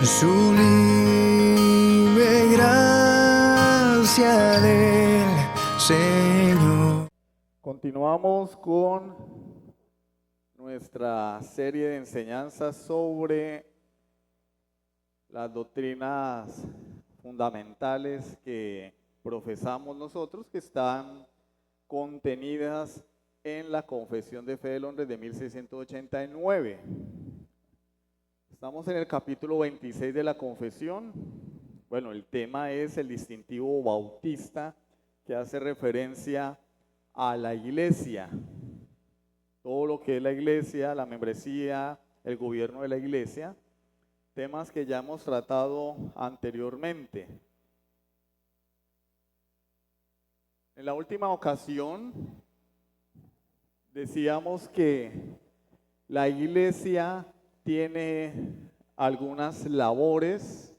Sublime gracia del Señor. Continuamos con nuestra serie de enseñanzas sobre las doctrinas fundamentales que profesamos nosotros, que están contenidas en la Confesión de Fe de Londres de 1689. Estamos en el capítulo 26 de la Confesión. Bueno, el tema es el distintivo bautista, que hace referencia a la iglesia. Todo lo que es la iglesia, la membresía, el gobierno de la iglesia, temas que ya hemos tratado anteriormente. En la última ocasión decíamos que la iglesia tiene algunas labores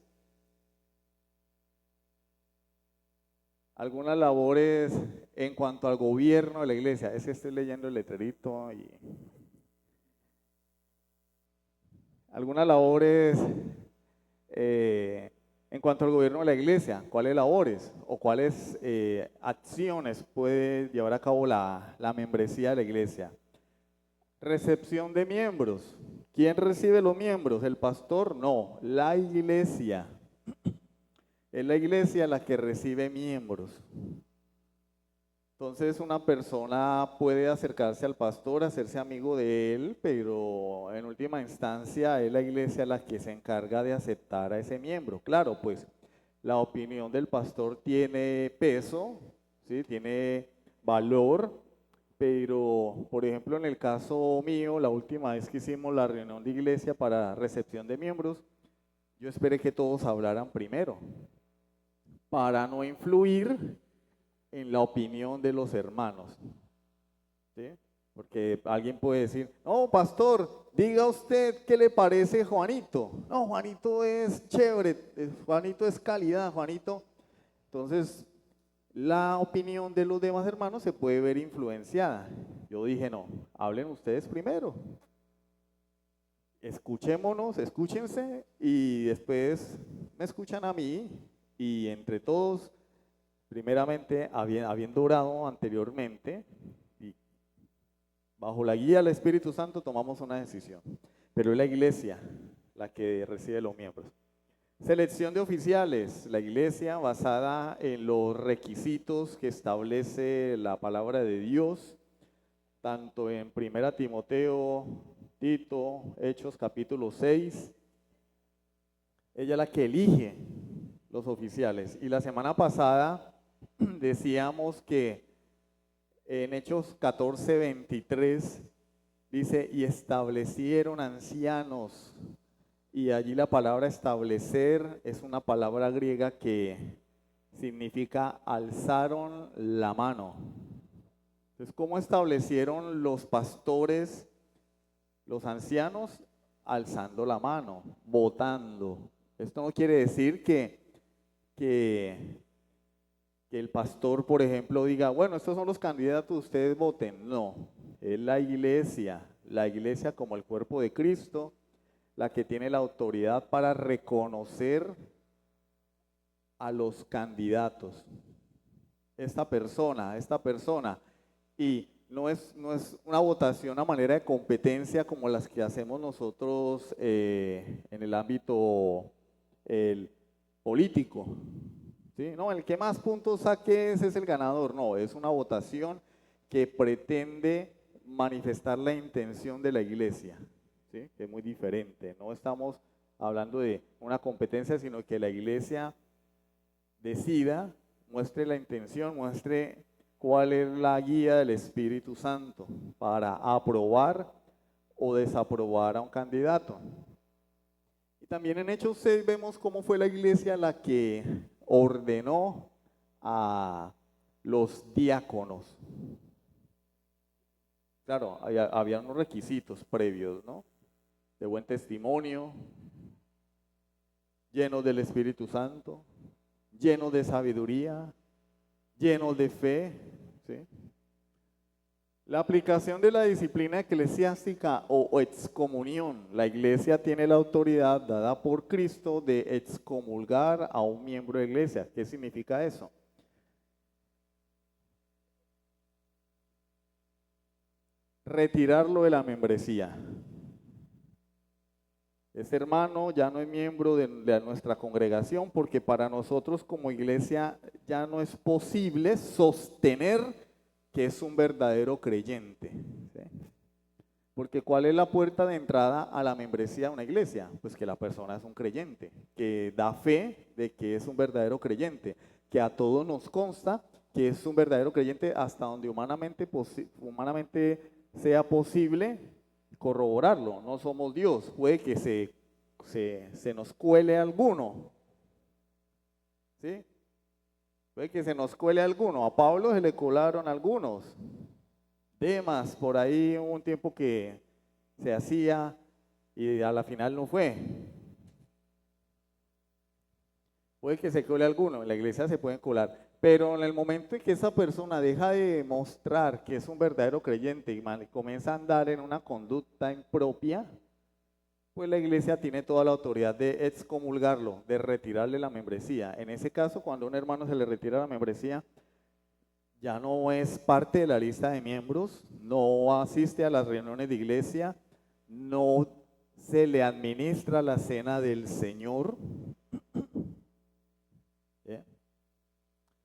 en cuanto al gobierno de la iglesia. Es que estoy leyendo el letrerito y algunas labores en cuanto al gobierno de la iglesia. ¿Cuáles labores o cuáles acciones puede llevar a cabo la membresía de la iglesia? Recepción de miembros. ¿Quién recibe los miembros? ¿El pastor? No, la iglesia. Es la iglesia la que recibe miembros. Entonces una persona puede acercarse al pastor, hacerse amigo de él, pero en última instancia es la iglesia la que se encarga de aceptar a ese miembro. Claro, pues la opinión del pastor tiene peso, ¿sí? Tiene valor, pero por ejemplo en el caso mío, la última vez que hicimos la reunión de iglesia para recepción de miembros, yo esperé que todos hablaran primero, para no influir en la opinión de los hermanos, ¿sí? Porque alguien puede decir, no, pastor, diga usted qué le parece Juanito. No, Juanito es chévere, Juanito es calidad, Juanito. Entonces, la opinión de los demás hermanos se puede ver influenciada. Yo dije, no, hablen ustedes primero. Escuchémonos, escúchense y después me escuchan a mí y entre todos, primeramente, habiendo orado anteriormente y bajo la guía del Espíritu Santo tomamos una decisión. Pero es la iglesia la que recibe los miembros. Selección de oficiales. La iglesia basada en los requisitos que establece la palabra de Dios, tanto en 1 Timoteo, Tito, Hechos capítulo 6. Ella es la que elige los oficiales. Y la semana pasada decíamos que en Hechos 14:23 dice, y establecieron ancianos. Y allí la palabra establecer es una palabra griega que significa alzaron la mano. Entonces, ¿cómo establecieron los pastores, los ancianos? Alzando la mano, votando. Esto no quiere decir que el pastor, por ejemplo, diga, bueno, estos son los candidatos, ustedes voten. No, es la iglesia como el cuerpo de Cristo, la que tiene la autoridad para reconocer a los candidatos. Esta persona, y no es una votación a manera de competencia como las que hacemos nosotros en el ámbito político. ¿Sí? No, el que más puntos saque ese es el ganador. No, es una votación que pretende manifestar la intención de la iglesia, ¿sí? Que es muy diferente. No estamos hablando de una competencia, sino que la iglesia decida, muestre la intención, muestre cuál es la guía del Espíritu Santo para aprobar o desaprobar a un candidato. Y también en Hechos 6 vemos cómo fue la iglesia la que ordenó a los diáconos. Claro, había unos requisitos previos, ¿no? De buen testimonio, llenos del Espíritu Santo, llenos de sabiduría, llenos de fe, ¿sí? La aplicación de la disciplina eclesiástica o excomunión. La iglesia tiene la autoridad dada por Cristo de excomulgar a un miembro de la iglesia. ¿Qué significa eso? Retirarlo de la membresía. Este hermano ya no es miembro de nuestra congregación porque para nosotros como iglesia ya no es posible sostener que es un verdadero creyente. ¿Sí? Porque ¿cuál es la puerta de entrada a la membresía de una iglesia? Pues que la persona es un creyente, que da fe de que es un verdadero creyente, que a todos nos consta que es un verdadero creyente hasta donde humanamente sea posible corroborarlo. No somos Dios, puede que se nos cuele alguno, ¿sí? Puede que se nos cuele alguno. A Pablo se le colaron algunos. Demas, por ahí hubo un tiempo que se hacía y a la final no fue. Puede que se cole alguno, en la iglesia se pueden colar, pero en el momento en que esa persona deja de mostrar que es un verdadero creyente y comienza a andar en una conducta impropia, pues la iglesia tiene toda la autoridad de excomulgarlo, de retirarle la membresía. En ese caso, cuando a un hermano se le retira la membresía, ya no es parte de la lista de miembros, no asiste a las reuniones de iglesia, no se le administra la cena del Señor. ¿Eh?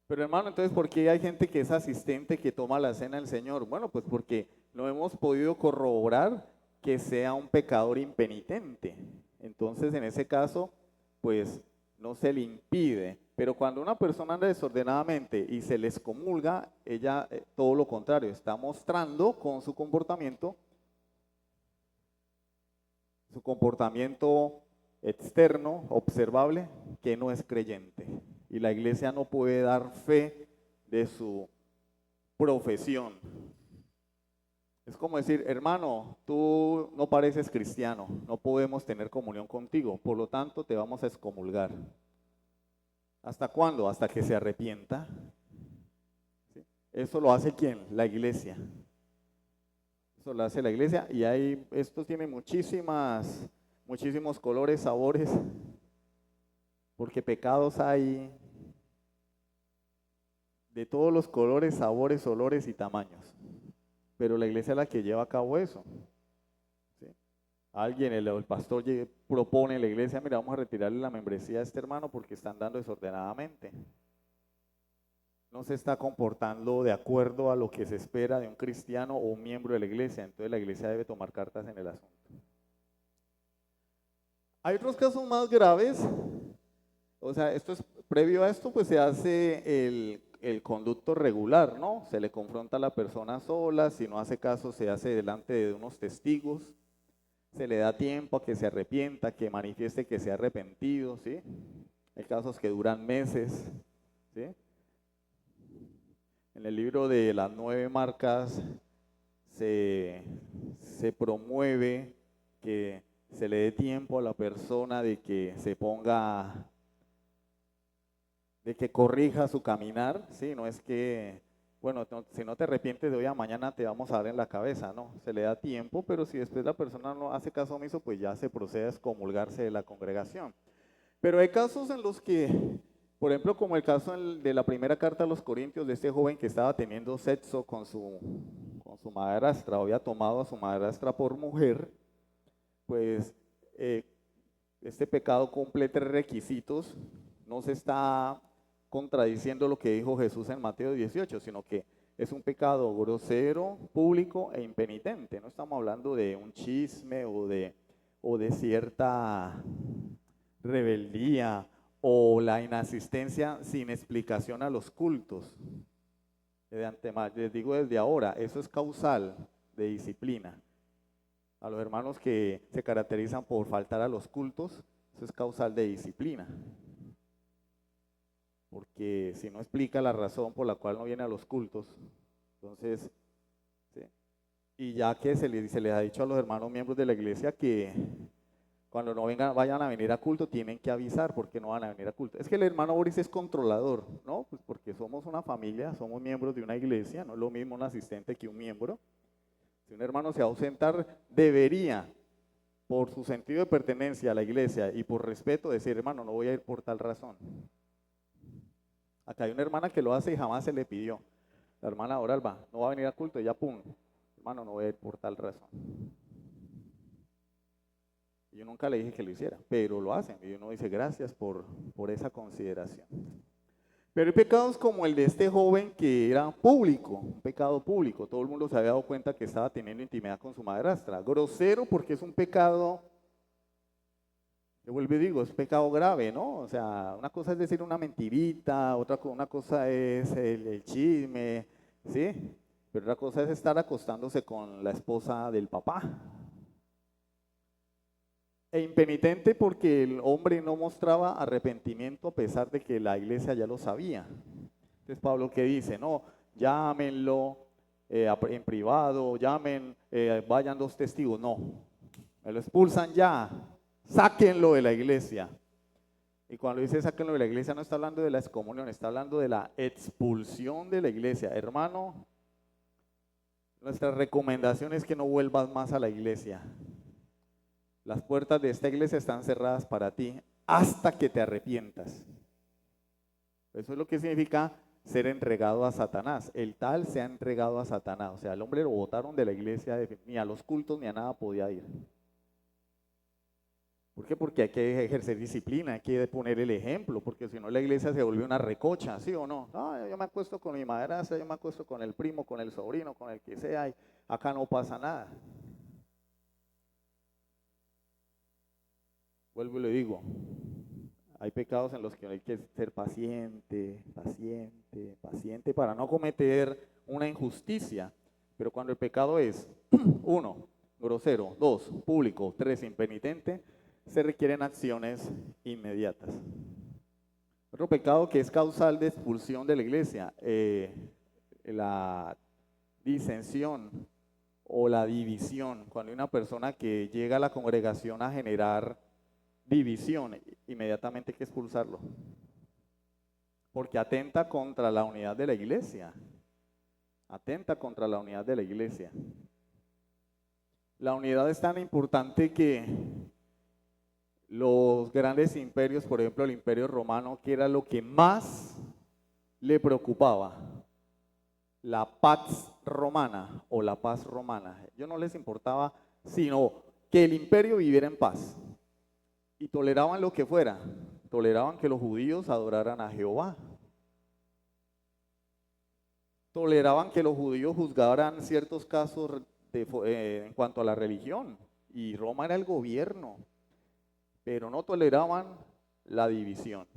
Pero hermano, entonces, ¿por qué hay gente que es asistente que toma la cena del Señor? Bueno, pues porque no hemos podido corroborar que sea un pecador impenitente. Entonces, en ese caso, pues no se le impide. Pero cuando una persona anda desordenadamente y se les comulga, ella todo lo contrario, está mostrando con su comportamiento externo, observable, que no es creyente. Y la iglesia no puede dar fe de su profesión. Es como decir, hermano, tú no pareces cristiano, no podemos tener comunión contigo, por lo tanto te vamos a excomulgar. ¿Hasta cuándo? Hasta que se arrepienta. ¿Sí? Eso lo hace ¿quién? La iglesia. Eso lo hace la iglesia y esto tiene muchísimos colores, sabores, porque pecados hay de todos los colores, sabores, olores y tamaños. Pero la iglesia es la que lleva a cabo eso. ¿Sí? Alguien, el pastor propone en la iglesia, mira, vamos a retirarle la membresía a este hermano porque está andando desordenadamente. No se está comportando de acuerdo a lo que se espera de un cristiano o un miembro de la iglesia, entonces la iglesia debe tomar cartas en el asunto. Hay otros casos más graves, o sea, previo a esto, pues se hace el conducto regular, ¿no? Se le confronta a la persona sola, si no hace caso se hace delante de unos testigos, se le da tiempo a que se arrepienta, que manifieste que se ha arrepentido, ¿sí? Hay casos que duran meses, ¿sí? En el libro de las 9 marcas se promueve que se le dé tiempo a la persona de que se ponga, de que corrija su caminar, ¿sí? No es que, bueno, si no te arrepientes de hoy a mañana te vamos a dar en la cabeza, ¿no? Se le da tiempo, pero si después la persona no hace caso omiso, pues ya se procede a excomulgarse de la congregación. Pero hay casos en los que, por ejemplo, como el caso de la primera carta a los Corintios, de este joven que estaba teniendo sexo con su madrastra, o había tomado a su madrastra por mujer, pues este pecado cumple 3 requisitos, no se está contradiciendo lo que dijo Jesús en Mateo 18, sino que es un pecado grosero, público e impenitente. No estamos hablando de un chisme o de cierta rebeldía o la inasistencia sin explicación a los cultos. De antemano, les digo desde ahora, eso es causal de disciplina. A los hermanos que se caracterizan por faltar a los cultos, eso es causal de disciplina. Porque si no explica la razón por la cual no viene a los cultos, entonces, ¿sí? Y ya que se les ha dicho a los hermanos miembros de la iglesia que Cuando no vayan a venir a culto, tienen que avisar porque no van a venir a culto. Es que el hermano Boris es controlador, ¿no? Pues porque somos una familia, somos miembros de una iglesia, no es lo mismo un asistente que un miembro. Si un hermano se va a ausentar, debería, por su sentido de pertenencia a la iglesia y por respeto, decir, hermano, no voy a ir por tal razón. Acá hay una hermana que lo hace y jamás se le pidió. La hermana Oralba, no va a venir a culto, y ya pum, hermano, no voy a ir por tal razón. Yo nunca le dije que lo hiciera, pero lo hacen y uno dice gracias por esa consideración. Pero hay pecados como el de este joven que era público, un pecado público. Todo el mundo se había dado cuenta que estaba teniendo intimidad con su madrastra. Grosero porque es un pecado, yo vuelvo y digo, es pecado grave, ¿no? O sea, una cosa es decir una mentirita, una cosa es el chisme, ¿sí? Pero otra cosa es estar acostándose con la esposa del papá. E impenitente porque el hombre no mostraba arrepentimiento a pesar de que la iglesia ya lo sabía. Entonces Pablo, ¿qué dice? No, llámenlo en privado, vayan 2 testigos. No, me lo expulsan ya, sáquenlo de la iglesia. Y cuando dice sáquenlo de la iglesia no está hablando de la excomunión, está hablando de la expulsión de la iglesia. Hermano, nuestra recomendación es que no vuelvas más a la iglesia. Las puertas de esta iglesia están cerradas para ti hasta que te arrepientas. Eso es lo que significa ser entregado a Satanás. El tal se ha entregado a Satanás. O sea, el hombre lo botaron de la iglesia, ni a los cultos ni a nada podía ir. ¿Por qué? Porque hay que ejercer disciplina, hay que poner el ejemplo, porque si no la iglesia se vuelve una recocha, ¿sí o no? No, yo me acuesto con mi madrastra, yo me acuesto con el primo, con el sobrino, con el que sea, y acá no pasa nada. Vuelvo y le digo, hay pecados en los que hay que ser paciente, paciente, paciente para no cometer una injusticia. Pero cuando el pecado es 1, grosero, 2, público, 3, impenitente, se requieren acciones inmediatas. Otro pecado que es causal de expulsión de la iglesia, la disensión o la división. Cuando hay una persona que llega a la congregación a generar división, inmediatamente hay que expulsarlo, porque atenta contra la unidad de la iglesia, atenta contra la unidad de la iglesia. La unidad es tan importante que los grandes imperios, por ejemplo el imperio romano, que era lo que más le preocupaba, la pax romana o la paz romana, ellos no les importaba sino que el imperio viviera en paz. Y toleraban lo que fuera, toleraban que los judíos adoraran a Jehová, toleraban que los judíos juzgaran ciertos casos en cuanto a la religión, y Roma era el gobierno, pero no toleraban la división.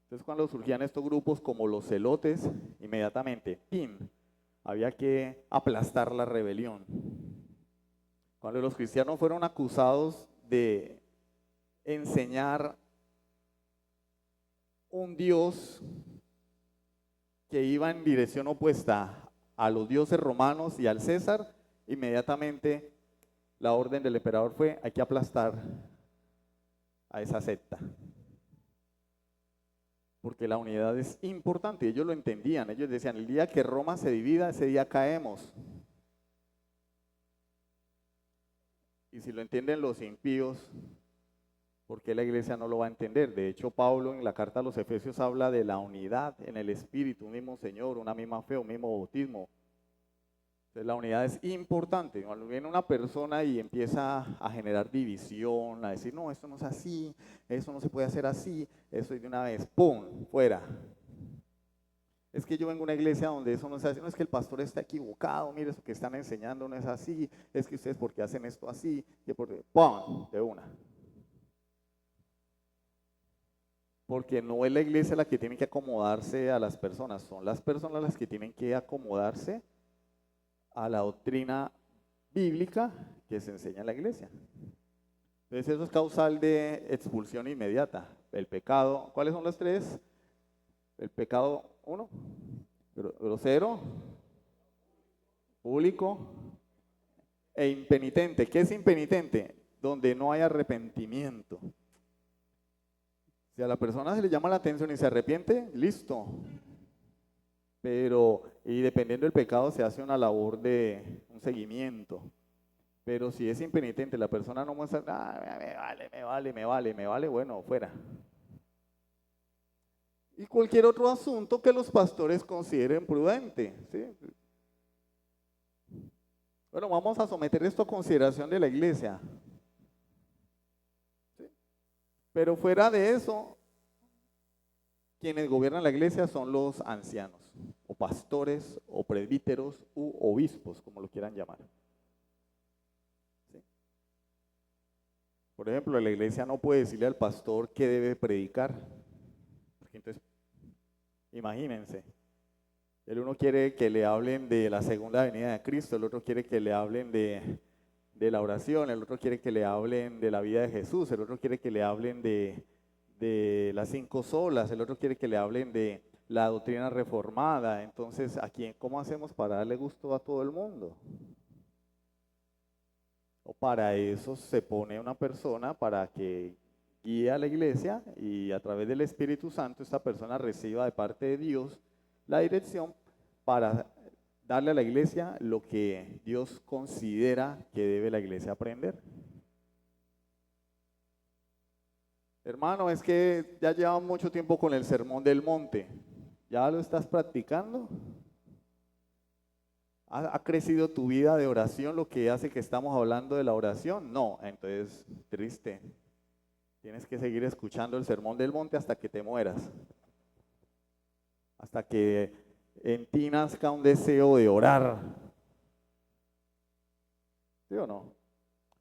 Entonces cuando surgían estos grupos como los celotes, inmediatamente, ¡pim!, había que aplastar la rebelión. Cuando los cristianos fueron acusados de enseñar un Dios que iba en dirección opuesta a los dioses romanos y al César, inmediatamente la orden del emperador fue: hay que aplastar a esa secta, porque la unidad es importante. Ellos lo entendían, ellos decían: el día que Roma se divida, ese día caemos. Y si lo entienden los impíos, ¿por qué la iglesia no lo va a entender? De hecho, Pablo en la carta a los Efesios habla de la unidad en el Espíritu, un mismo Señor, una misma fe, un mismo bautismo. Entonces la unidad es importante. Cuando viene una persona y empieza a generar división, a decir: no, esto no es así, eso no se puede hacer así, eso de una vez, ¡pum!, fuera. Es que yo vengo a una iglesia donde eso no es así, no, es que el pastor está equivocado, mire, eso que están enseñando no es así, es que ustedes porque hacen esto así, que porque, ¡pum!, de una. Porque no es la iglesia la que tiene que acomodarse a las personas, son las personas las que tienen que acomodarse a la doctrina bíblica que se enseña en la iglesia. Entonces eso es causal de expulsión inmediata. El pecado, ¿cuáles son los 3? El pecado 1, grosero, público e impenitente. ¿Qué es impenitente? donde no hay arrepentimiento. Si a la persona se le llama la atención y se arrepiente, listo. Pero, y dependiendo del pecado, se hace una labor de un seguimiento. Pero si es impenitente, la persona no muestra, me vale, bueno, fuera. Y cualquier otro asunto que los pastores consideren prudente, ¿sí? Bueno, vamos a someter esto a consideración de la iglesia. ¿Sí? Pero fuera de eso, quienes gobiernan la iglesia son los ancianos, o pastores, o presbíteros, u obispos, como lo quieran llamar. ¿Sí? Por ejemplo, la iglesia no puede decirle al pastor qué debe predicar. Porque entonces, imagínense, el uno quiere que le hablen de la segunda venida de Cristo, el otro quiere que le hablen de la oración, el otro quiere que le hablen de la vida de Jesús, el otro quiere que le hablen de las 5 solas, el otro quiere que le hablen de la doctrina reformada. Entonces, ¿cómo hacemos para darle gusto a todo el mundo? O para eso se pone una persona para que guíe a la iglesia y a través del Espíritu Santo esta persona reciba de parte de Dios la dirección para darle a la iglesia lo que Dios considera que debe la iglesia aprender. Hermano, es que ya llevamos mucho tiempo con el Sermón del Monte. ¿Ya lo estás practicando? ¿Ha crecido tu vida de oración lo que hace que estamos hablando de la oración? No, entonces, triste. Tienes que seguir escuchando el Sermón del Monte hasta que te mueras. Hasta que en ti nazca un deseo de orar. ¿Sí o no?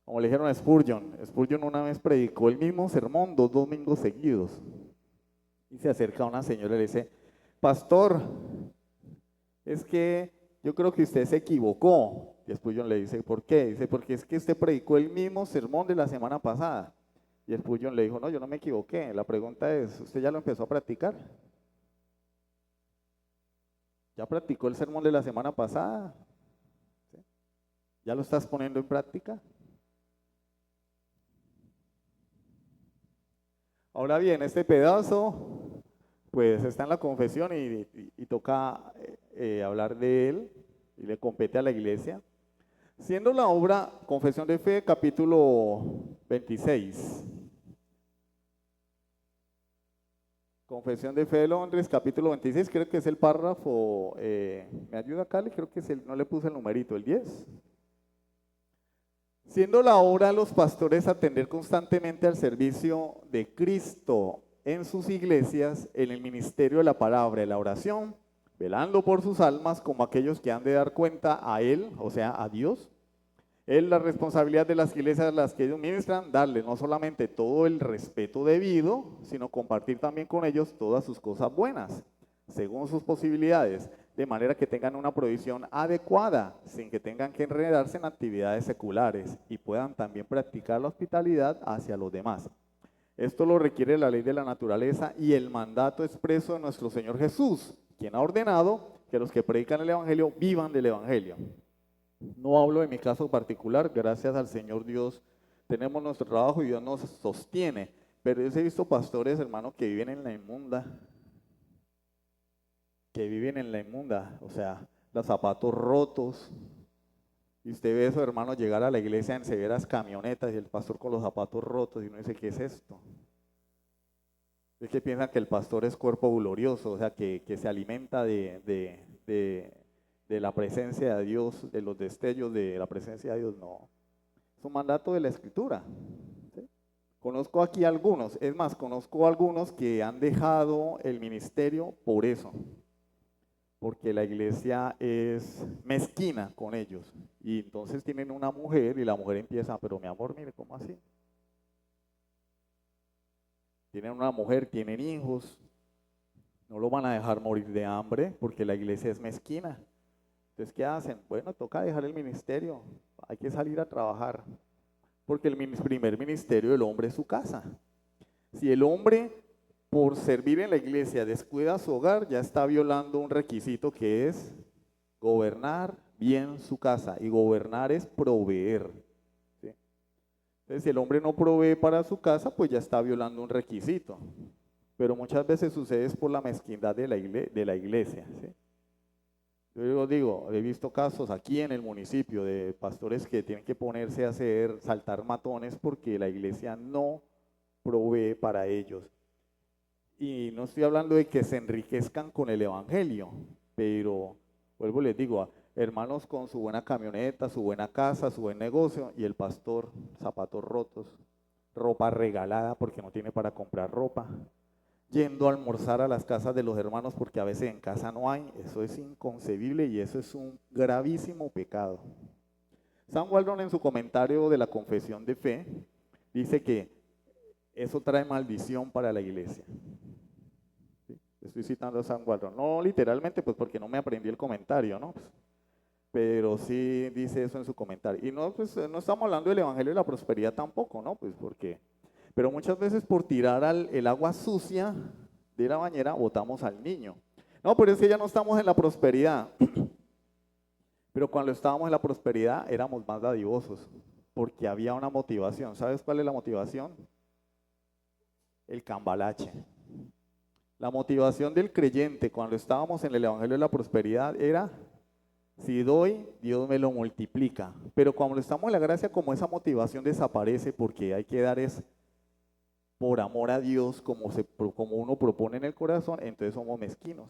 Como le dijeron a Spurgeon. Spurgeon una vez predicó el mismo sermón 2 domingos seguidos. Y se acerca a una señora y le dice, pastor, es que yo creo que usted se equivocó. Y Spurgeon le dice, ¿por qué? Dice, porque es que usted predicó el mismo sermón de la semana pasada. Y Spurgeon le dijo, no, yo no me equivoqué. La pregunta es, ¿usted ya lo empezó a practicar? ¿Ya practicó el sermón de la semana pasada? ¿Sí? ¿Ya lo estás poniendo en práctica? Ahora bien, este pedazo, pues está en la confesión y toca hablar de él y le compete a la iglesia. Siendo la obra Confesión de Fe, capítulo 26. Confesión de Fe de Londres, capítulo 26, creo que es el párrafo, ¿me ayuda Cali? Creo que no le puse el numerito, el 10. Siendo la obra de los pastores atender constantemente al servicio de Cristo en sus iglesias, en el ministerio de la palabra y la oración, velando por sus almas como aquellos que han de dar cuenta a Él, o sea, a Dios. Es la responsabilidad de las iglesias a las que ellos ministran, darle no solamente todo el respeto debido, sino compartir también con ellos todas sus cosas buenas, según sus posibilidades, de manera que tengan una provisión adecuada, sin que tengan que enredarse en actividades seculares y puedan también practicar la hospitalidad hacia los demás. Esto lo requiere la ley de la naturaleza y el mandato expreso de nuestro Señor Jesús, quien ha ordenado que los que predican el Evangelio vivan del Evangelio. No hablo de mi caso particular, gracias al Señor Dios tenemos nuestro trabajo y Dios nos sostiene, pero yo he visto pastores, hermanos, que viven en la inmunda, o sea, los zapatos rotos, y usted ve a esos hermanos llegar a la iglesia en severas camionetas y el pastor con los zapatos rotos y uno dice, ¿qué es esto? Es que piensan que el pastor es cuerpo glorioso, o sea, que se alimenta de la presencia de Dios, de los destellos de la presencia de Dios. No, es un mandato de la Escritura. ¿Sí? Conozco aquí algunos, es más, conozco algunos que han dejado el ministerio por eso, porque la iglesia es mezquina con ellos, y entonces tienen una mujer y la mujer empieza, pero mi amor, mire, ¿cómo así? Tienen una mujer, tienen hijos, no lo van a dejar morir de hambre porque la iglesia es mezquina. Entonces, ¿qué hacen? Bueno, toca dejar el ministerio, hay que salir a trabajar, porque el primer ministerio del hombre es su casa. Si el hombre, por servir en la iglesia, descuida su hogar, ya está violando un requisito que es gobernar bien su casa, y gobernar es proveer. ¿Sí? Entonces, si el hombre no provee para su casa, pues ya está violando un requisito. Pero muchas veces sucede es por la mezquindad de la iglesia, ¿sí? Yo digo, he visto casos aquí en el municipio de pastores que tienen que ponerse a hacer, saltar matones porque la iglesia no provee para ellos. Y no estoy hablando de que se enriquezcan con el evangelio, pero vuelvo y les digo, hermanos con su buena camioneta, su buena casa, su buen negocio, y el pastor, zapatos rotos, ropa regalada porque no tiene para comprar ropa, yendo a almorzar a las casas de los hermanos porque a veces en casa no hay. Eso es inconcebible y eso es un gravísimo pecado. San Waldron, en su comentario de la confesión de fe, dice que eso trae maldición para la iglesia. ¿Sí? Estoy citando a San Waldron, no literalmente, pues porque no me aprendí el comentario, ¿no? Pero sí dice eso en su comentario. Y no, pues no estamos hablando del evangelio de la prosperidad tampoco, ¿no? Pues porque, pero muchas veces por tirar el agua sucia de la bañera botamos al niño. No, pero es que ya no estamos en la prosperidad. Pero cuando estábamos en la prosperidad éramos más dadivosos, porque había una motivación. ¿Sabes cuál es la motivación? El cambalache. La motivación del creyente cuando estábamos en el evangelio de la prosperidad era: si doy, Dios me lo multiplica. Pero cuando estamos en la gracia, como esa motivación desaparece, porque hay que dar es por amor a Dios, como uno propone en el corazón, entonces somos mezquinos.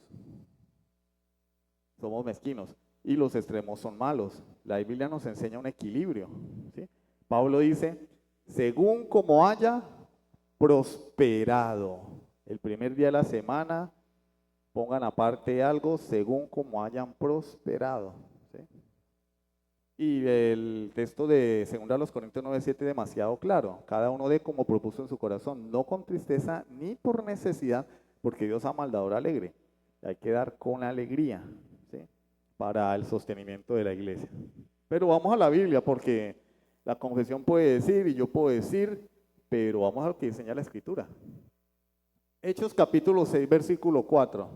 Somos mezquinos. Y los extremos son malos. La Biblia nos enseña un equilibrio, ¿sí? Pablo dice, según como haya prosperado. El primer día de la semana, pongan aparte algo, según como hayan prosperado, ¿sí? Y el texto de 2 Corintios 9:7 demasiado claro. Cada uno dé como propuso en su corazón, no con tristeza ni por necesidad, porque Dios ama al dador alegre. Hay que dar con alegría, ¿sí? Para el sostenimiento de la iglesia. Pero vamos a la Biblia, porque la confesión puede decir y yo puedo decir, pero vamos a lo que enseña la Escritura. Hechos capítulo 6, versículo 4.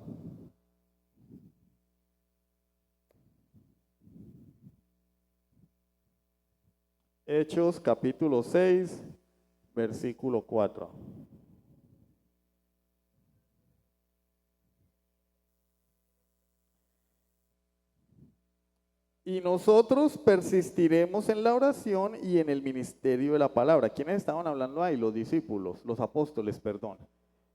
Hechos capítulo 6, versículo 4. Y nosotros persistiremos en la oración y en el ministerio de la palabra. ¿Quiénes estaban hablando ahí? Los discípulos, los apóstoles, perdón.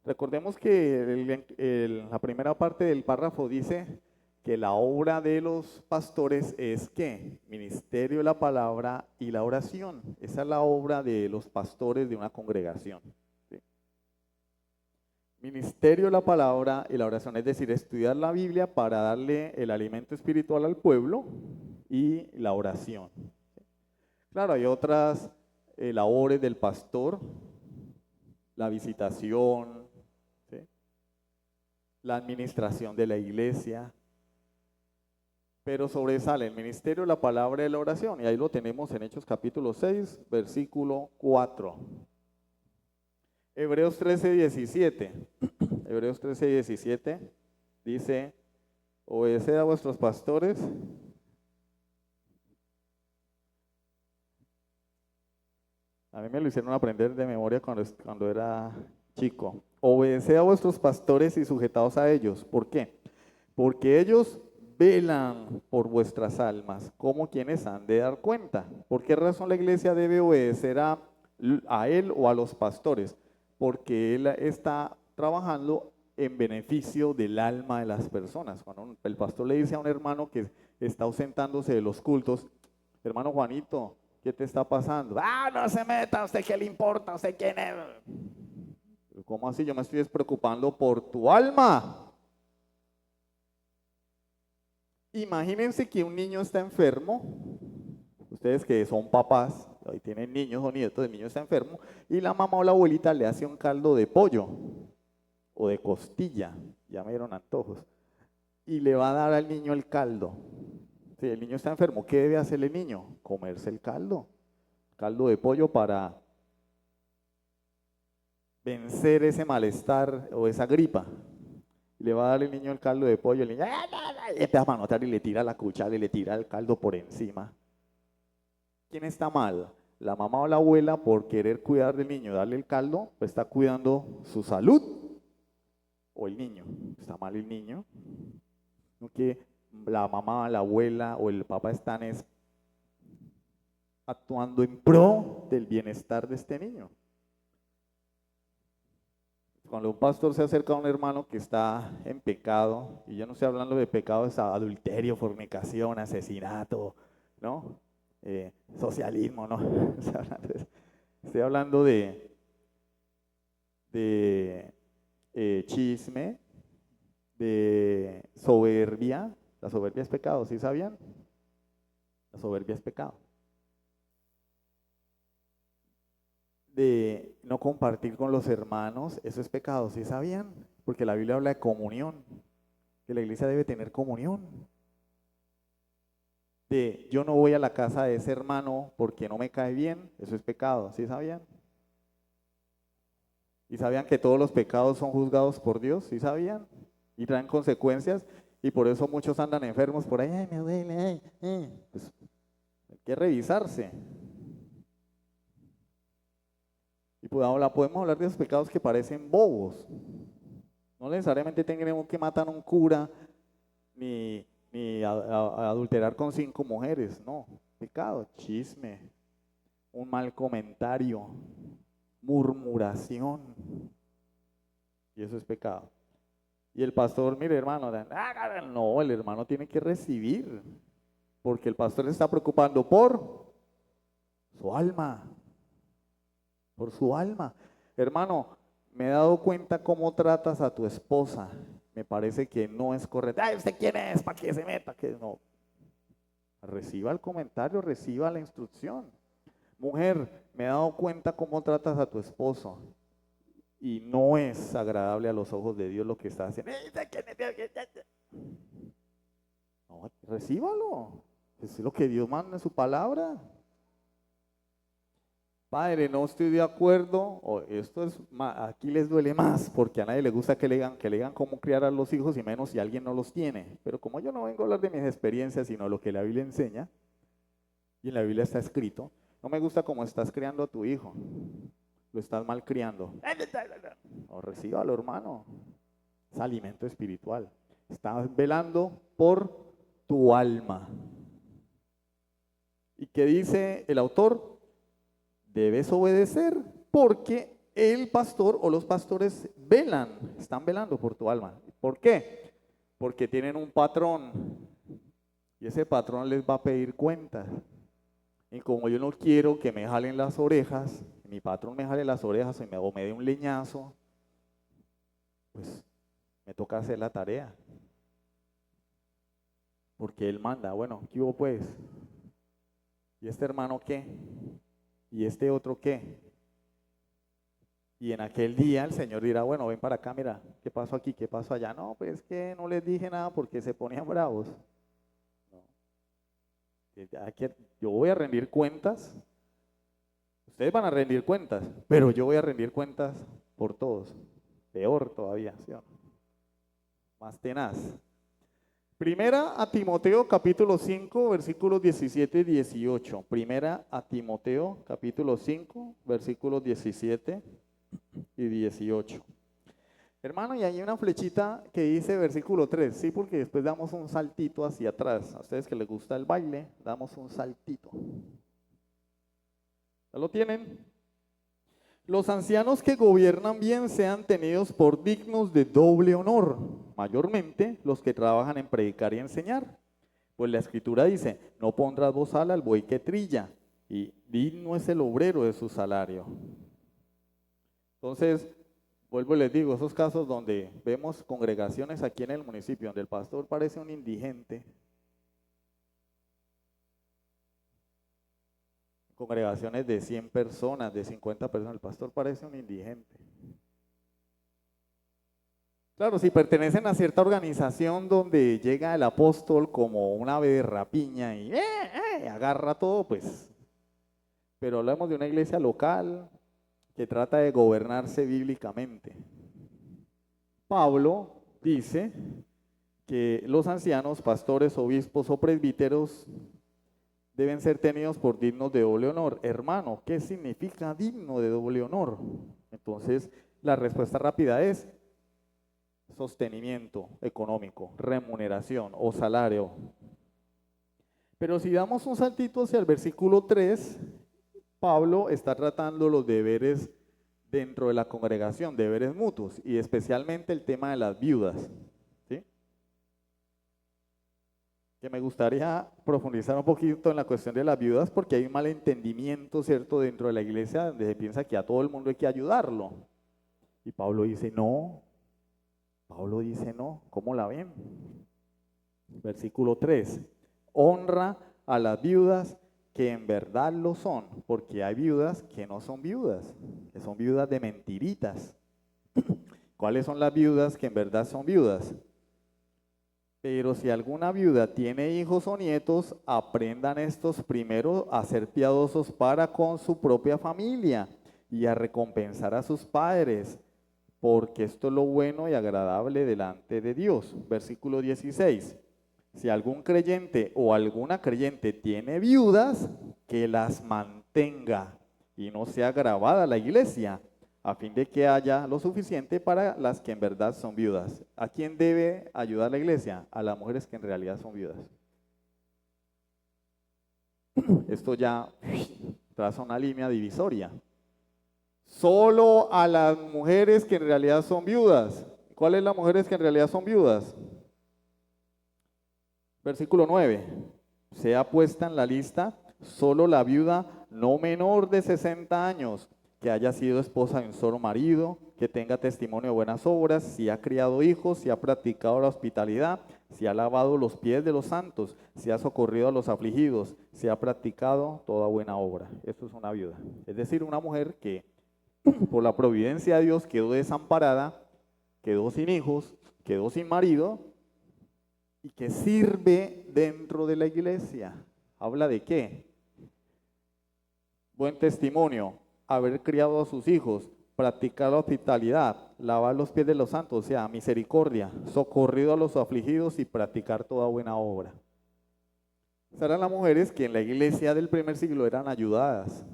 Recordemos que la primera parte del párrafo dice que la obra de los pastores es ¿qué? Ministerio de la palabra y la oración. Esa es la obra de los pastores de una congregación, ¿sí? Ministerio de la palabra y la oración, es decir, estudiar la Biblia para darle el alimento espiritual al pueblo, y la oración. Claro, hay otras labores del pastor, la visitación, ¿sí? La administración de la iglesia, pero sobresale el ministerio de la palabra y la oración, y ahí lo tenemos en Hechos capítulo 6, versículo 4. Hebreos 13:17. Hebreos 13:17 dice, obedeced a vuestros pastores. A mí me lo hicieron aprender de memoria cuando era chico. Obedeced a vuestros pastores y sujetaos a ellos. ¿Por qué? Porque ellos velan por vuestras almas, como quienes han de dar cuenta. ¿Por qué razón la iglesia debe obedecer a él o a los pastores? Porque él está trabajando en beneficio del alma de las personas. Cuando el pastor le dice a un hermano que está ausentándose de los cultos, hermano Juanito, ¿qué te está pasando? Ah, no se meta, ¿a usted qué le importa? ¿A usted quién es? ¿Cómo así? Yo me estoy despreocupando por tu alma. Imagínense que un niño está enfermo, ustedes que son papás, hoy tienen niños o nietos, el niño está enfermo, y la mamá o la abuelita le hace un caldo de pollo o de costilla, ya me dieron antojos, y le va a dar al niño el caldo. Si el niño está enfermo, ¿qué debe hacer el niño? Comerse el caldo de pollo para vencer ese malestar o esa gripa. Le va a dar el niño el caldo de pollo, el niño y empieza a manotear y le tira la cuchara y le tira el caldo por encima. ¿Quién está mal? la mamá o la abuela, por querer cuidar del niño, darle el caldo, pues está cuidando su salud o el niño. Está mal el niño. No que la mamá, la abuela o el papá están actuando en pro del bienestar de este niño. Cuando un pastor se acerca a un hermano que está en pecado, y yo no estoy hablando de pecado, es adulterio, fornicación, asesinato, ¿no? Socialismo, ¿no? Estoy hablando de chisme, de soberbia. La soberbia es pecado, ¿sí sabían? La soberbia es pecado. De no compartir con los hermanos, eso es pecado, ¿sí sabían? Porque la Biblia habla de comunión, que la iglesia debe tener comunión. De yo no voy a la casa de ese hermano porque no me cae bien, eso es pecado, ¿sí sabían? ¿Y sabían que todos los pecados son juzgados por Dios? ¿Sí sabían? Y traen consecuencias, y por eso muchos andan enfermos por ahí, ay, me duele, Pues hay que revisarse. Y podemos hablar de esos pecados que parecen bobos. No necesariamente tenemos que matar a un cura, ni adulterar con 5 mujeres, no. Pecado, chisme, un mal comentario, murmuración. Y eso es pecado. Y el pastor, mire hermano, no, el hermano tiene que recibir, porque el pastor se está preocupando por su alma, por su alma. Hermano, me he dado cuenta cómo tratas a tu esposa. Me parece que no es correcto. Ay, ¿usted quién es? ¿Para qué se meta? Que no. Reciba el comentario, reciba la instrucción. Mujer, me he dado cuenta cómo tratas a tu esposo. Y no es agradable a los ojos de Dios lo que está haciendo. No, recíbalo. Es lo que Dios manda en su palabra. Padre, no estoy de acuerdo, o esto es aquí les duele más, porque a nadie le gusta que le digan cómo criar a los hijos, y menos si alguien no los tiene. Pero como yo no vengo a hablar de mis experiencias, sino lo que la Biblia enseña, y en la Biblia está escrito, no me gusta cómo estás criando a tu hijo, lo estás mal criando. No, recíbalo, hermano, es alimento espiritual. Estás velando por tu alma. ¿Y qué dice el autor? Debes obedecer porque el pastor o los pastores están velando por tu alma. ¿Por qué? Porque tienen un patrón y ese patrón les va a pedir cuentas. Y como yo no quiero que me jalen las orejas, mi patrón me jale las orejas o me dé un leñazo, pues me toca hacer la tarea. Porque él manda, bueno, ¿qué hubo pues? ¿Y este hermano qué? ¿Y este otro qué? Y en aquel día el Señor dirá, bueno, ven para acá, mira, ¿qué pasó aquí? ¿Qué pasó allá? No, pues es que no les dije nada porque se ponían bravos. No. Yo voy a rendir cuentas, ustedes van a rendir cuentas, pero yo voy a rendir cuentas por todos. Peor todavía, ¿sí o no? Más tenaz. Primera a Timoteo capítulo 5, versículos 17 y 18. Primera a Timoteo capítulo 5, versículos 17 y 18. Hermano, y hay una flechita que dice versículo 3, sí, porque después damos un saltito hacia atrás. A ustedes que les gusta el baile, damos un saltito. ¿Ya lo tienen? Los ancianos que gobiernan bien sean tenidos por dignos de doble honor, mayormente los que trabajan en predicar y enseñar. Pues la escritura dice, no pondrás bozal al buey que trilla, y digno es el obrero de su salario. Entonces, vuelvo y les digo, esos casos donde vemos congregaciones aquí en el municipio, donde el pastor parece un indigente, congregaciones de 100 personas, de 50 personas, el pastor parece un indigente. Claro, si pertenecen a cierta organización donde llega el apóstol como un ave de rapiña y agarra todo, pues. Pero hablamos de una iglesia local que trata de gobernarse bíblicamente. Pablo dice que los ancianos, pastores, obispos o presbíteros deben ser tenidos por dignos de doble honor. Hermano, ¿qué significa digno de doble honor? Entonces, la respuesta rápida es sostenimiento económico, remuneración o salario. Pero si damos un saltito hacia el versículo 3, Pablo está tratando los deberes dentro de la congregación, deberes mutuos, y especialmente el tema de las viudas, ¿sí? Que me gustaría profundizar un poquito en la cuestión de las viudas, porque hay un malentendimiento, ¿cierto?, dentro de la iglesia, donde se piensa que a todo el mundo hay que ayudarlo. Y Pablo dice, no. Pablo dice, no. ¿Cómo la ven? Versículo 3. Honra a las viudas que en verdad lo son, porque hay viudas que no son viudas, que son viudas de mentiritas. ¿Cuáles son las viudas que en verdad son viudas? Pero si alguna viuda tiene hijos o nietos, aprendan estos primero a ser piadosos para con su propia familia y a recompensar a sus padres, porque esto es lo bueno y agradable delante de Dios. Versículo 16. Si algún creyente o alguna creyente tiene viudas, que las mantenga y no sea agravada la iglesia, a fin de que haya lo suficiente para las que en verdad son viudas. ¿A quién debe ayudar la iglesia? A las mujeres que en realidad son viudas. Esto ya traza una línea divisoria. Solo a las mujeres que en realidad son viudas. ¿Cuáles las mujeres que en realidad son viudas? Versículo 9. Sea puesta en la lista solo la viuda no menor de 60 años, que haya sido esposa de un solo marido, que tenga testimonio de buenas obras, si ha criado hijos, si ha practicado la hospitalidad, si ha lavado los pies de los santos, si ha socorrido a los afligidos, si ha practicado toda buena obra. Esto es una viuda. Es decir, una mujer que por la providencia de Dios quedó desamparada, quedó sin hijos, quedó sin marido y que sirve dentro de la iglesia. ¿Habla de qué? Buen testimonio, haber criado a sus hijos, practicar la hospitalidad, lavar los pies de los santos, o sea, misericordia, socorrido a los afligidos y practicar toda buena obra. Esas eran las mujeres que en la iglesia del primer siglo eran ayudadas.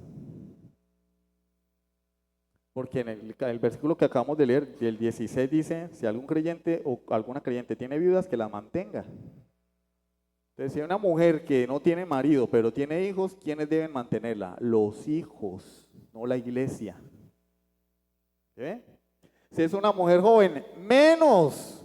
Porque en el versículo que acabamos de leer, el 16 dice, si algún creyente o alguna creyente tiene viudas, que las mantenga. Entonces, si hay una mujer que no tiene marido, pero tiene hijos, ¿quiénes deben mantenerla? Los hijos, no la iglesia. ¿Sí? Si es una mujer joven, menos.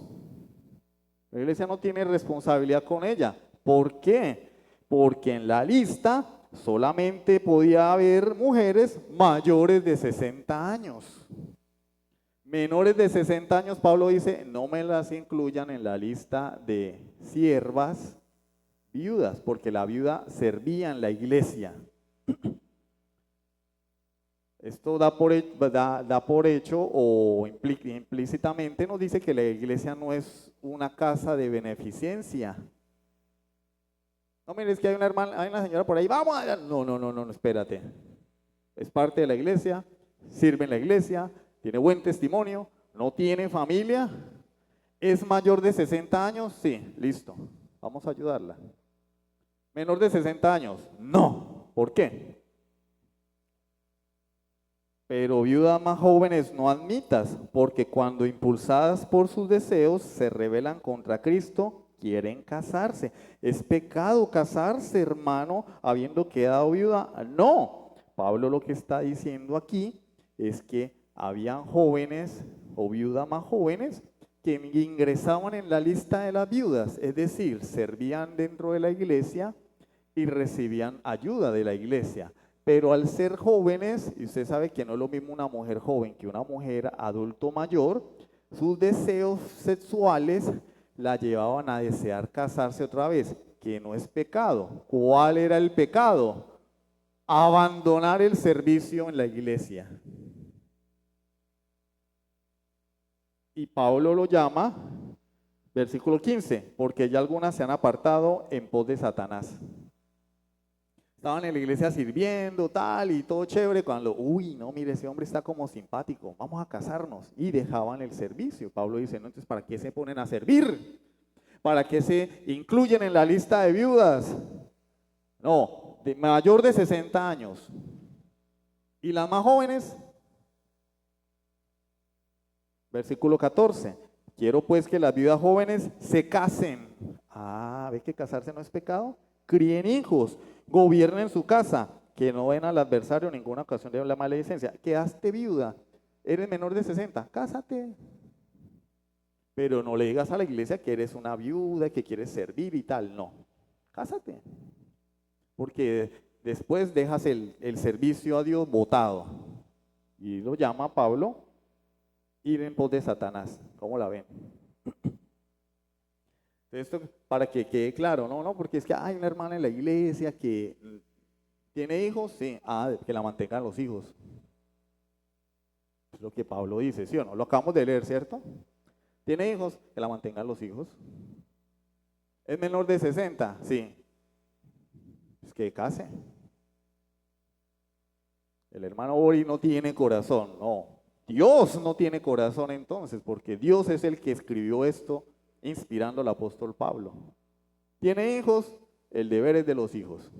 La iglesia no tiene responsabilidad con ella. ¿Por qué? Porque en la lista solamente podía haber mujeres mayores de 60 años. Menores de 60 años, Pablo dice, no me las incluyan en la lista de siervas viudas, porque la viuda servía en la iglesia. Esto da por hecho o implícitamente nos dice que la iglesia no es una casa de beneficencia. No, mire, es que hay una hermana, hay una señora por ahí, vamos allá. No, espérate. Es parte de la iglesia, sirve en la iglesia, tiene buen testimonio, no tiene familia, es mayor de 60 años, sí, listo, vamos a ayudarla. Menor de 60 años, no. ¿Por qué? Pero viudas más jóvenes no admitas, porque cuando impulsadas por sus deseos se rebelan contra Cristo, quieren casarse. ¿Es pecado casarse, hermano, habiendo quedado viuda? No. Pablo lo que está diciendo aquí es que habían jóvenes o viudas más jóvenes que ingresaban en la lista de las viudas, es decir, servían dentro de la iglesia y recibían ayuda de la iglesia. Pero al ser jóvenes, y usted sabe que no es lo mismo una mujer joven que una mujer adulto mayor, sus deseos sexuales la llevaban a desear casarse otra vez, que no es pecado. ¿Cuál era el pecado? Abandonar el servicio en la iglesia. Y Pablo lo llama, versículo 15, porque ya algunas se han apartado en pos de Satanás. Estaban en la iglesia sirviendo, tal, y todo chévere, cuando, no, mire, ese hombre está como simpático, vamos a casarnos, y dejaban el servicio. Pablo dice, no, entonces, ¿para qué se ponen a servir? ¿Para qué se incluyen en la lista de viudas? No, de mayor de 60 años. ¿Y las más jóvenes? Versículo 14. Quiero pues que las viudas jóvenes se casen. ¿Ve que casarse no es pecado? Críen hijos, gobiernen su casa, que no ven al adversario en ninguna ocasión de la maledicencia. Quedaste viuda, eres menor de 60, cásate. Pero no le digas a la iglesia que eres una viuda, que quieres servir y tal, no. Cásate. Porque después dejas el servicio a Dios botado. Y lo llama Pablo ir en pos de Satanás. ¿Cómo la ven? Esto para que quede claro, no, porque es que hay una hermana en la iglesia que tiene hijos, sí, que la mantengan los hijos. Es lo que Pablo dice, ¿sí o no? Lo acabamos de leer, ¿cierto? Tiene hijos, que la mantengan los hijos. ¿Es menor de 60? Sí. Pues que case. El hermano Boris no tiene corazón, no. Dios no tiene corazón entonces, porque Dios es el que escribió esto inspirando al apóstol Pablo. ¿Tiene hijos? El deber es de los hijos.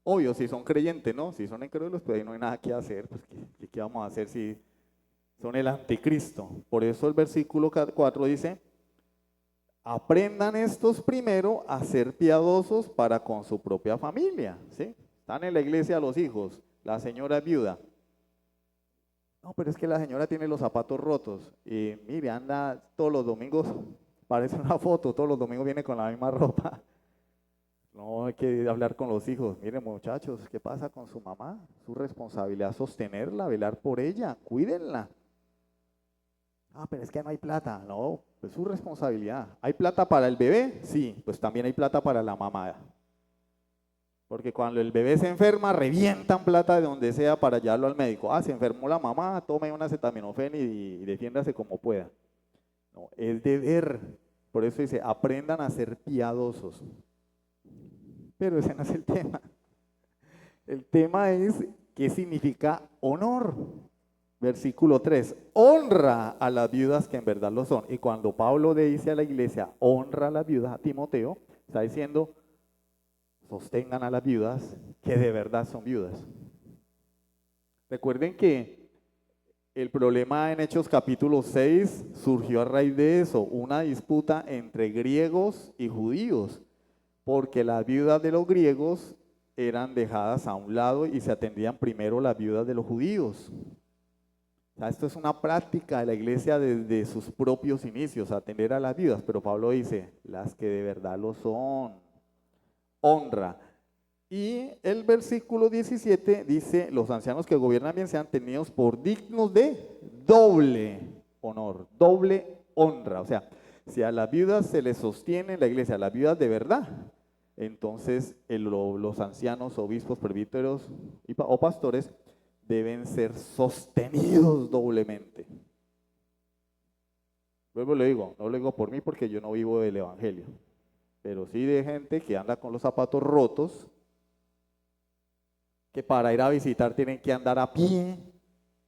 Obvio, si son creyentes, ¿no? Si son incrédulos, pues ahí no hay nada que hacer. Pues, ¿qué vamos a hacer si son el anticristo? Por eso el versículo 4 dice, aprendan estos primero a ser piadosos para con su propia familia, ¿sí? Están en la iglesia los hijos, la señora es viuda. No, pero es que la señora tiene los zapatos rotos y mire, anda todos los domingos, parece una foto, todos los domingos viene con la misma ropa. No, hay que hablar con los hijos. Miren, muchachos, ¿qué pasa con su mamá? Su responsabilidad es sostenerla, velar por ella, cuídenla. Pero es que no hay plata. No, es su responsabilidad. ¿Hay plata para el bebé? Sí, pues también hay plata para la mamá. Porque cuando el bebé se enferma, revientan plata de donde sea para llevarlo al médico. Se enfermó la mamá, tome una acetaminofén y defiéndase como pueda. No, es deber. Por eso dice, aprendan a ser piadosos. Pero ese no es el tema. El tema es qué significa honor. Versículo 3, honra a las viudas que en verdad lo son. Y cuando Pablo le dice a la iglesia, honra a las viudas, a Timoteo, está diciendo, sostengan a las viudas que de verdad son viudas. Recuerden que el problema en Hechos capítulo 6 surgió a raíz de eso, una disputa entre griegos y judíos, porque las viudas de los griegos eran dejadas a un lado y se atendían primero las viudas de los judíos. O sea, esto es una práctica de la iglesia desde sus propios inicios, atender a las viudas, pero Pablo dice, las que de verdad lo son, honra. Y el versículo 17 dice, los ancianos que gobiernan bien sean tenidos por dignos de doble honor, doble honra. O sea, si a las viudas se les sostiene en la iglesia, a las viudas de verdad, entonces los ancianos, obispos, presbíteros o pastores deben ser sostenidos doblemente. Luego le digo, no lo digo por mí porque yo no vivo del evangelio, pero sí de gente que anda con los zapatos rotos, que para ir a visitar tienen que andar a pie,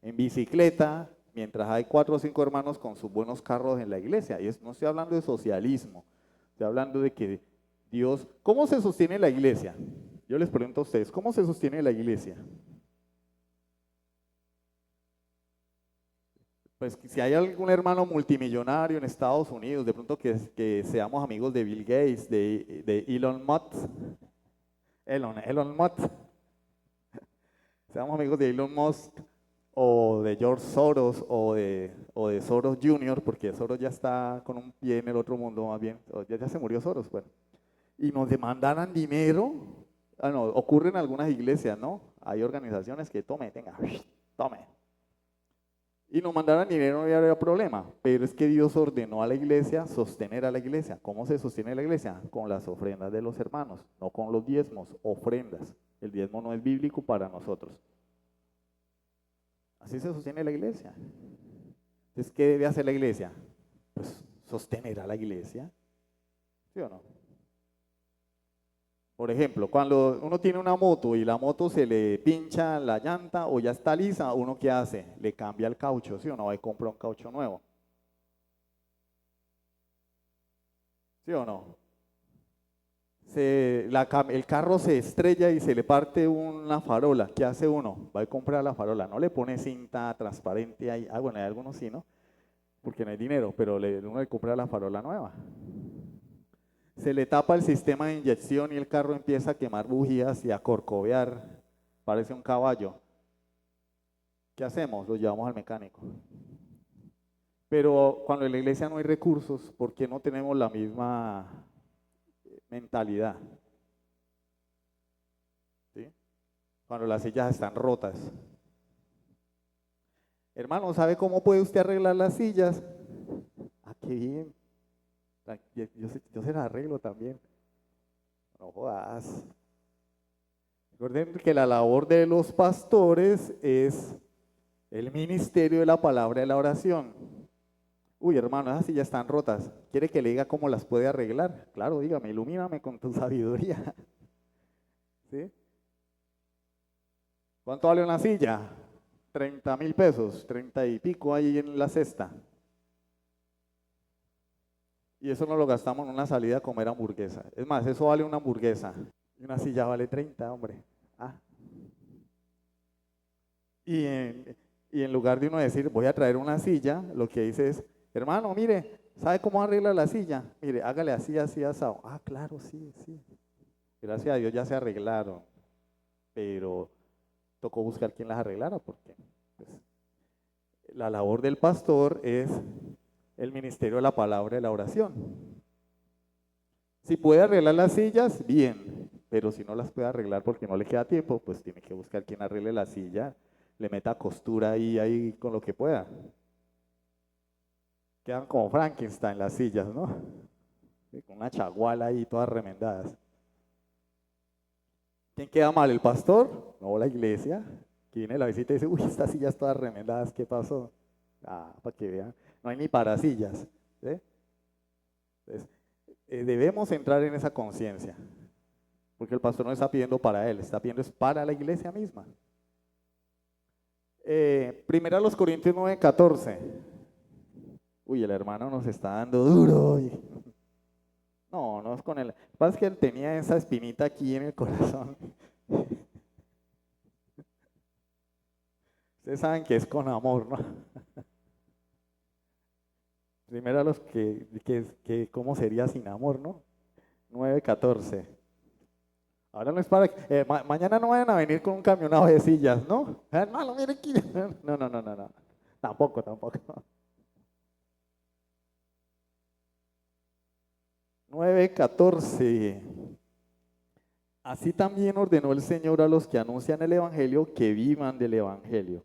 en bicicleta, mientras hay 4 o 5 hermanos con sus buenos carros en la iglesia. Y no estoy hablando de socialismo, estoy hablando de que Dios, ¿cómo se sostiene la iglesia? Yo les pregunto a ustedes, ¿cómo se sostiene la iglesia? Pues si hay algún hermano multimillonario en Estados Unidos, de pronto que seamos amigos de Bill Gates, de Elon Musk, Elon Musk, seamos amigos de Elon Musk o de George Soros o de Soros Jr., porque Soros ya está con un pie en el otro mundo más bien, ya se murió Soros, bueno, y nos demandaran dinero, no, ocurre en algunas iglesias, ¿no? Hay organizaciones que tome, y nos mandaran dinero, no había problema, pero es que Dios ordenó a la iglesia sostener a la iglesia. ¿Cómo se sostiene la iglesia? Con las ofrendas de los hermanos, no con los diezmos, ofrendas. El diezmo no es bíblico para nosotros. Así se sostiene la iglesia. Entonces, ¿qué debe hacer la iglesia? Pues sostener a la iglesia, ¿sí o no? Por ejemplo, cuando uno tiene una moto y la moto se le pincha la llanta o ya está lisa, ¿uno qué hace? Le cambia el caucho, ¿sí o no? Va y compra un caucho nuevo. ¿Sí o no? el carro se estrella y se le parte una farola. ¿Qué hace uno? Va a comprar la farola, no le pone cinta transparente ahí. Ah, bueno, hay algunos sí, ¿no? Porque no hay dinero, pero uno le compra la farola nueva. Se le tapa el sistema de inyección y el carro empieza a quemar bujías y a corcovear, parece un caballo. ¿Qué hacemos? Lo llevamos al mecánico. Pero cuando en la iglesia no hay recursos, ¿por qué no tenemos la misma mentalidad? ¿Sí? Cuando las sillas están rotas. Hermano, ¿sabe cómo puede usted arreglar las sillas? Ah, qué bien. Yo se las arreglo también. No jodas. Recuerden que la labor de los pastores es el ministerio de la palabra y la oración. Uy, hermano, esas sillas están rotas. ¿Quiere que le diga cómo las puede arreglar? Claro, dígame, ilumíname con tu sabiduría. ¿Sí? ¿Cuánto vale una silla? 30.000 pesos, 30 y pico ahí en la cesta. Y eso no lo gastamos en una salida a comer hamburguesa. Es más, eso vale una hamburguesa. Y una silla vale 30, hombre. Ah. Y en lugar de uno decir, voy a traer una silla, lo que dice es, hermano, mire, ¿sabe cómo arregla la silla? Mire, hágale así, así, asado. Ah, claro, sí, sí. Gracias a Dios ya se arreglaron. Pero tocó buscar quién las arreglara porque pues, la labor del pastor es el ministerio de la palabra y la oración. Si puede arreglar las sillas, bien, pero si no las puede arreglar porque no le queda tiempo, pues tiene que buscar quien arregle la silla, le meta costura ahí con lo que pueda. Quedan como Frankenstein las sillas, ¿no? Con una chaguala ahí todas remendadas. ¿Quién queda mal? ¿El pastor? No, la iglesia. Que viene la visita y dice, uy, estas sillas todas remendadas, ¿qué pasó? Ah, para que vean, no hay ni para sillas. ¿Sí? Entonces, debemos entrar en esa conciencia, porque el pastor no está pidiendo para él, está pidiendo es para la iglesia misma. Primera los Corintios 9:14. Uy, el hermano nos está dando duro. No, no es con él. Lo que pasa es que él tenía esa espinita aquí en el corazón. Ustedes saben que es con amor, ¿no? Primero los ¿cómo sería sin amor, no? 9:14. Ahora no es para mañana no vayan a venir con un camionado de sillas, ¿no? Hermano, mire aquí. No, no, no, no, no. Tampoco, tampoco. 9:14. Así también ordenó el Señor a los que anuncian el Evangelio que vivan del Evangelio.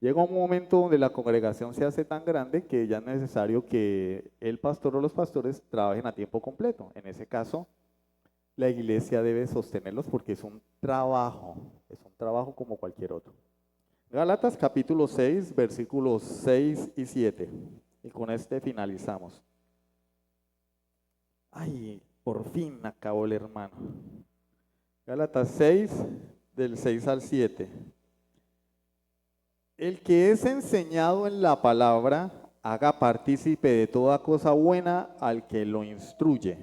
Llega un momento donde la congregación se hace tan grande que ya es necesario que el pastor o los pastores trabajen a tiempo completo. En ese caso, la iglesia debe sostenerlos porque es un trabajo como cualquier otro. Gálatas capítulo 6, versículos 6 y 7. Y con este finalizamos. Ay, por fin acabó el hermano. Gálatas 6, del 6 al 7. El que es enseñado en la palabra, haga partícipe de toda cosa buena al que lo instruye.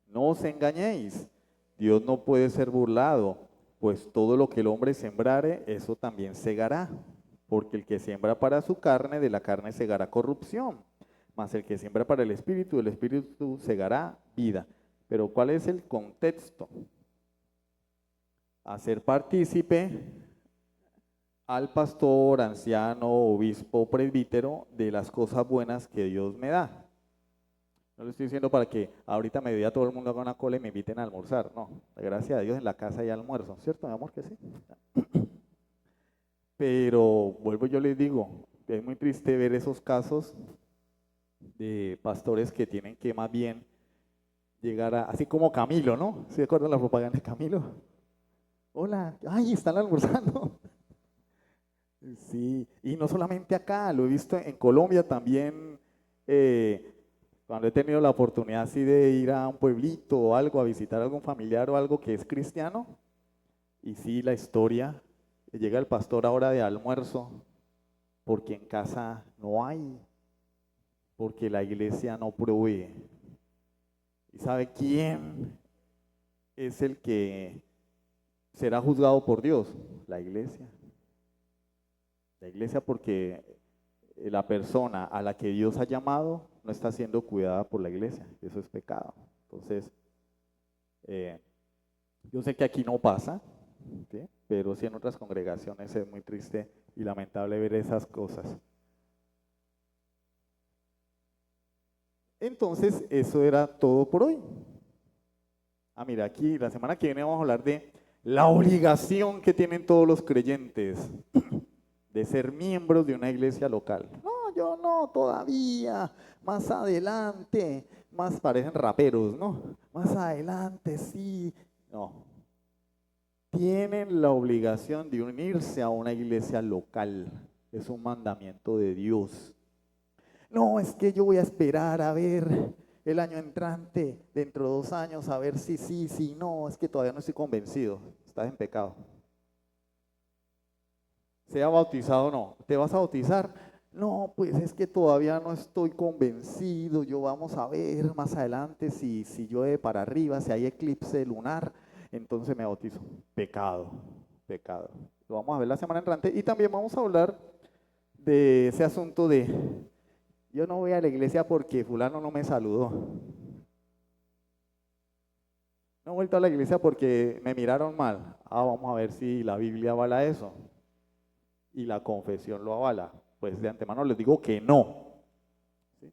No os engañéis, Dios no puede ser burlado, pues todo lo que el hombre sembrare, eso también segará. Porque el que siembra para su carne, de la carne segará corrupción, mas el que siembra para el espíritu, del espíritu segará vida. Pero ¿cuál es el contexto? Hacer partícipe al pastor, anciano, obispo, presbítero de las cosas buenas que Dios me da. No le estoy diciendo para que ahorita me mediodía todo el mundo haga una cola y me inviten a almorzar. No, gracias a Dios en la casa hay almuerzo, ¿cierto, mi amor? Que sí. Pero vuelvo, yo les digo, es muy triste ver esos casos de pastores que tienen que más bien llegar a, así como Camilo, ¿no? ¿Se acuerdan la propaganda de Camilo? Hola, ay, están almorzando. Sí, y no solamente acá, lo he visto en Colombia también. Cuando he tenido la oportunidad así de ir a un pueblito o algo, a visitar a algún familiar o algo que es cristiano, y sí, la historia, llega el pastor a hora de almuerzo, porque en casa no hay, porque la iglesia no provee. ¿Y sabe quién es el que será juzgado por Dios? La iglesia. La iglesia, porque la persona a la que Dios ha llamado no está siendo cuidada por la iglesia. Eso es pecado. Entonces, yo sé que aquí no pasa, ¿sí? Pero sí en otras congregaciones es muy triste y lamentable ver esas cosas. Entonces, eso era todo por hoy. Mira, aquí la semana que viene vamos a hablar de la obligación que tienen todos los creyentes de ser miembros de una iglesia local. No, yo no, todavía, más adelante, más parecen raperos, ¿no? Más adelante, sí. No. Tienen la obligación de unirse a una iglesia local. Es un mandamiento de Dios. No, es que yo voy a esperar a ver el año entrante, dentro de 2 años, a ver si sí, si no, es que todavía no estoy convencido. Estás en pecado. Sea bautizado o no. ¿Te vas a bautizar? No, pues es que todavía no estoy convencido. Yo vamos a ver más adelante si llueve para arriba, si hay eclipse lunar, entonces me bautizo. Pecado, pecado. Lo vamos a ver la semana entrante y también vamos a hablar de ese asunto de yo no voy a la iglesia porque fulano no me saludó. No he vuelto a la iglesia porque me miraron mal. Vamos a ver si la Biblia avala eso. Y la confesión lo avala. Pues de antemano les digo que no. ¿Sí?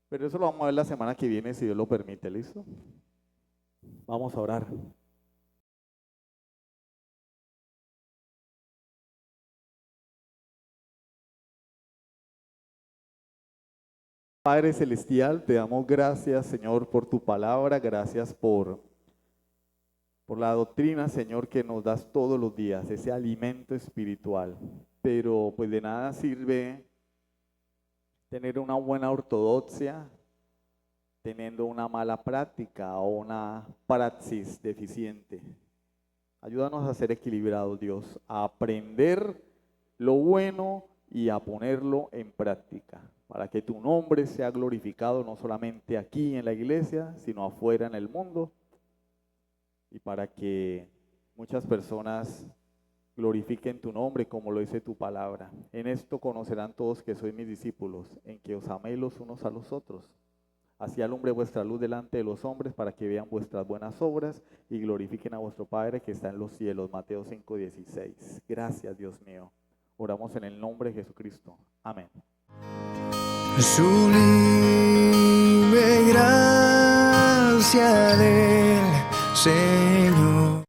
Pero eso lo vamos a ver la semana que viene, si Dios lo permite. ¿Listo? Vamos a orar. Padre Celestial, te damos gracias, Señor, por tu palabra. Gracias por la doctrina, Señor, que nos das todos los días, ese alimento espiritual. Pero pues de nada sirve tener una buena ortodoxia teniendo una mala práctica o una praxis deficiente. Ayúdanos a ser equilibrados, Dios, a aprender lo bueno y a ponerlo en práctica, para que tu nombre sea glorificado no solamente aquí en la iglesia, sino afuera en el mundo, y para que muchas personas glorifiquen tu nombre como lo dice tu palabra. En esto conocerán todos que sois mis discípulos, en que os améis los unos a los otros. Así alumbre vuestra luz delante de los hombres, para que vean vuestras buenas obras y glorifiquen a vuestro Padre que está en los cielos. Mateo 5:16. Gracias, Dios mío. Oramos en el nombre de Jesucristo. Amén. Sublime gracia del Señor.